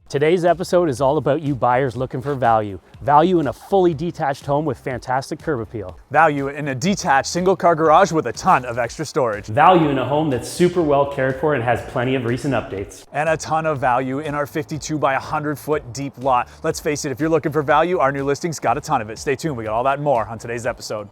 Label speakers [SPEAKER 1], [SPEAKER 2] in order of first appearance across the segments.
[SPEAKER 1] Today's episode is all about you buyers looking for value. Value in a fully detached home with fantastic curb appeal.
[SPEAKER 2] Value in a detached single-car garage with a ton of extra storage.
[SPEAKER 1] Value in a home that's super well cared for and has plenty of recent updates.
[SPEAKER 2] And a ton of value in our 52 by 100 foot deep lot. Let's face it, if you're looking for value, our new listing's got a ton of it. Stay tuned, we got all that and more on today's episode.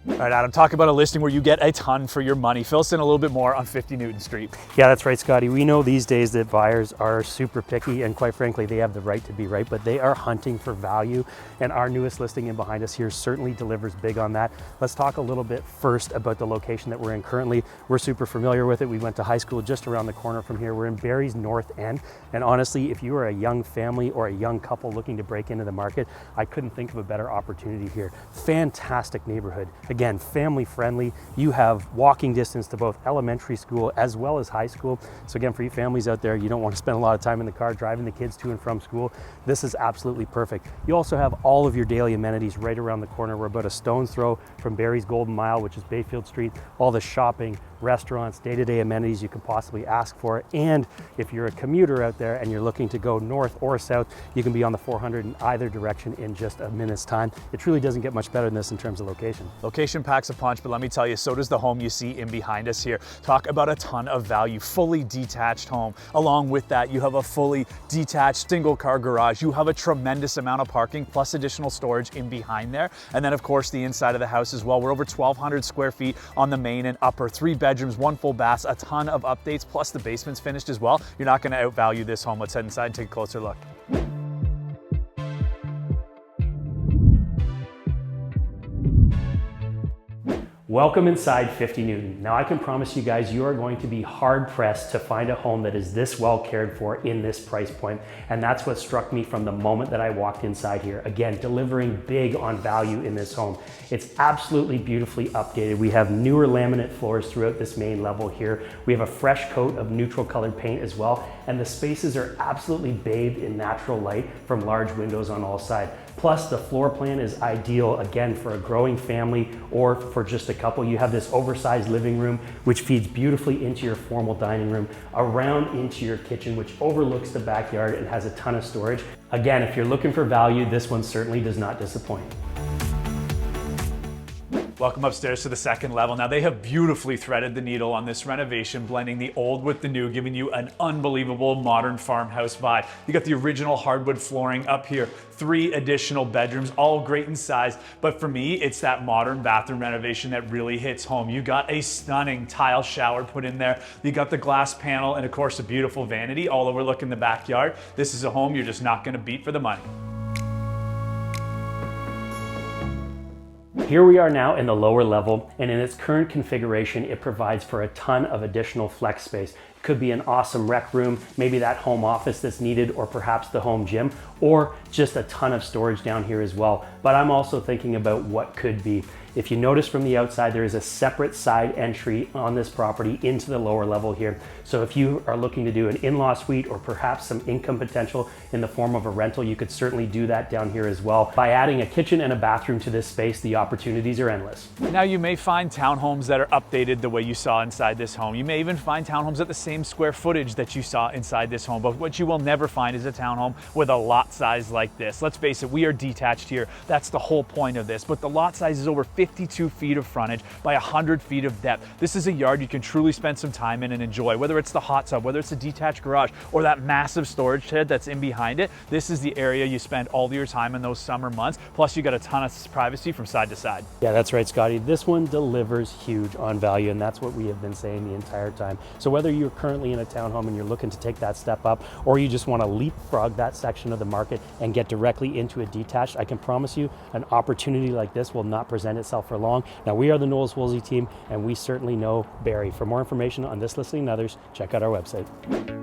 [SPEAKER 2] All right, Adam, talk about a listing where you get a ton for your money. Fill us in a little bit more on 50 Newton Street.
[SPEAKER 1] Yeah, that's right, Scotty. We know these days that buyers are super picky, and quite frankly, they have the right to be right, but they are hunting for value. And our newest listing in behind us here certainly delivers big on that. Let's talk a little bit first about the location that we're in currently. We're super familiar with it. We went to high school just around the corner from here. We're in Barrie's north end. And honestly, if you are a young family or a young couple looking to break into the market, I couldn't think of a better opportunity here. Fantastic neighborhood. Again, family friendly. You have walking distance to both elementary school as well as high school. So again, for you families out there, you don't want to spend a lot of time in the car driving the kids to and from school. This is absolutely perfect. You also have all of your daily amenities right around the corner. We're about a stone's throw from Barrie's Golden Mile, which is Bayfield Street, all the shopping, restaurants, day-to-day amenities you could possibly ask for. And if you're a commuter out there and you're looking to go north or south, you can be on the 400 in either direction in just a minute's time. It truly doesn't get much better than this in terms of location.
[SPEAKER 2] Location packs a punch, but let me tell you, so does the home you see in behind us here. Talk about a ton of value, fully detached home. Along with that, you have a fully detached single car garage. You have a tremendous amount of parking plus additional storage in behind there. And then of course the inside of the house as well. We're over 1,200 square feet on the main and upper, 3 bedrooms, 1 full bath, a ton of updates, plus the basement's finished as well. You're not gonna outvalue this home. Let's head inside and take a closer look.
[SPEAKER 1] Welcome inside 50 Newton. Now I can promise you guys, you are going to be hard pressed to find a home that is this well cared for in this price point. And that's what struck me from the moment that I walked inside here. Again, delivering big on value in this home. It's absolutely beautifully updated. We have newer laminate floors throughout this main level here. We have a fresh coat of neutral colored paint as well. And the spaces are absolutely bathed in natural light from large windows on all sides. Plus the floor plan is ideal, again, for a growing family or for just a couple. You have this oversized living room, which feeds beautifully into your formal dining room, around into your kitchen, which overlooks the backyard and has a ton of storage. Again, if you're looking for value, this one certainly does not disappoint.
[SPEAKER 2] Welcome upstairs to the second level. Now they have beautifully threaded the needle on this renovation, blending the old with the new, giving you an unbelievable modern farmhouse vibe. You got the original hardwood flooring up here, 3 additional bedrooms, all great in size. But for me, it's that modern bathroom renovation that really hits home. You got a stunning tile shower put in there. You got the glass panel and of course a beautiful vanity all overlooking the backyard. This is a home you're just not gonna beat for the money.
[SPEAKER 1] Here we are now in the lower level, and in its current configuration, it provides for a ton of additional flex space. It could be an awesome rec room, maybe that home office that's needed, or perhaps the home gym, or just a ton of storage down here as well. But I'm also thinking about what could be. If you notice from the outside, there is a separate side entry on this property into the lower level here. So if you are looking to do an in-law suite or perhaps some income potential in the form of a rental, you could certainly do that down here as well. By adding a kitchen and a bathroom to this space, the opportunities are endless.
[SPEAKER 2] Now you may find townhomes that are updated the way you saw inside this home. You may even find townhomes at the same square footage that you saw inside this home, but what you will never find is a townhome with a lot size like this. Let's face it, we are detached here. That's the whole point of this, but the lot size is over 52 feet of frontage by 100 feet of depth. This is a yard you can truly spend some time in and enjoy, whether it's the hot tub, whether it's a detached garage, or that massive storage shed that's in behind it. This is the area you spend all of your time in those summer months. Plus you got a ton of privacy from side to side.
[SPEAKER 1] Yeah, that's right, Scotty. This one delivers huge on value, and that's what we have been saying the entire time. So whether you're currently in a townhome and you're looking to take that step up, or you just want to leapfrog that section of the market and get directly into a detached, I can promise you an opportunity like this will not present itself for long. Now, we are the Knowles Woolsey team, and we certainly know Barrie. For more information on this listing and others, check out our website.